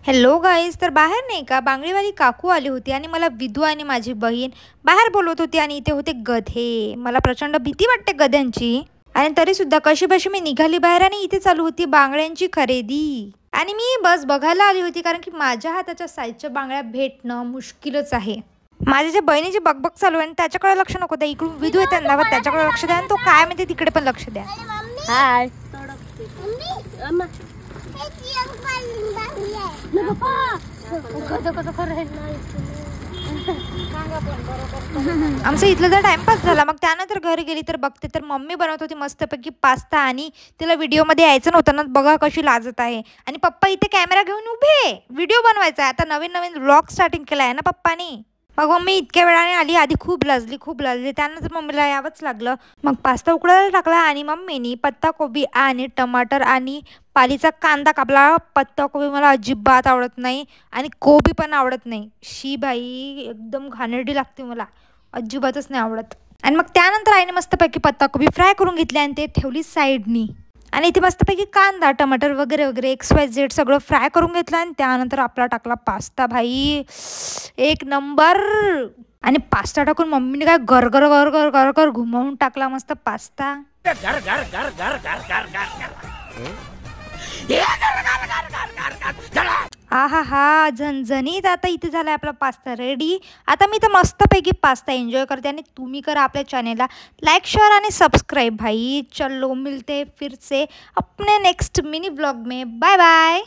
Hello guys, तर बाहेर नाही का बांगडीवाली काकू आली होती आणि मला विधू आणि माझी बहीण बाहेर बोलवत होती आणि इथे होते गधे. मला प्रचंड भीती वाटते गध्यांची आणि तरीसुद्धा कशीबशी मी निघाली बाहेर आणि इथे चालू होती बांगड्यांची खरेदी. आणि मी बस बघायला आली होती कारण की माझ्या हाताच्या साईजच्या बांगड्या भेटणं मुश्किलच आहे. माझ्या ज्या बहिणीची बकबक चालू आहे आणि त्याच्याकडे लक्ष नको द्या. इकडून विधू आहे त्यांना त्याच्याकडे लक्ष द्या आणि तो काय म्हणते तिकडे पण लक्ष द्या. हाय आमचं इथलं जर टाइमपास झाला. मग त्यानंतर घरी गेली तर बघते तर मम्मी बनवत होती मस्तपैकी पास्ता आणि तिला व्हिडिओमध्ये यायचं नव्हतं ना. बघा कशी लाजत आहे. आणि पप्पा इथे कॅमेरा घेऊन उभे, व्हिडिओ बनवायचा आहे. आता नवीन नवीन व्लॉग स्टार्टिंग केला आहे ना पप्पानी. मग मम्मी इतक्या वेळाने आली. आधी खूप लाजली. त्यानंतर मम्मीला यावंच लागलं. मग पास्ता उकळायला टाकला आणि मम्मीनी पत्ताकोबी आणि टमाटर आणि पालीचा कांदा कापला. पत्ताकोबी मला अजिबात आवडत नाही आणि कोबी पण आवडत नाही. शी बाई, एकदम घाणेरडी लागते मला, अजिबातच नाही आवडत. आणि मग त्यानंतर आईने मस्तपैकी पत्ताकोबी फ्राय करून घेतली आणि ते ठेवली साईडनी. आणि इथे मस्तपैकी कांदा टमाटर वगैरे वगैरे XYZ सगळं फ्राय करून घेतलं आणि त्यानंतर आपला टाकला पास्ता. भाई एक नंबर. आणि पास्ता टाकून मम्मीने काय गरगर गरगर गरगर घुमवून टाकला मस्त पास्ता. हा हा हा, झणझणीत. आता इथे झालाय आपला पास्ता रेडी. आता मी तर मस्तपैकी पास्ता एन्जॉय करते आणि तुम्ही करा आपल्या चॅनेलला लाईक शेअर आणि सब्सक्राइब. भाई चलो मिलते फिर से अपने नेक्स्ट मिनी ब्लॉग में. Bye bye.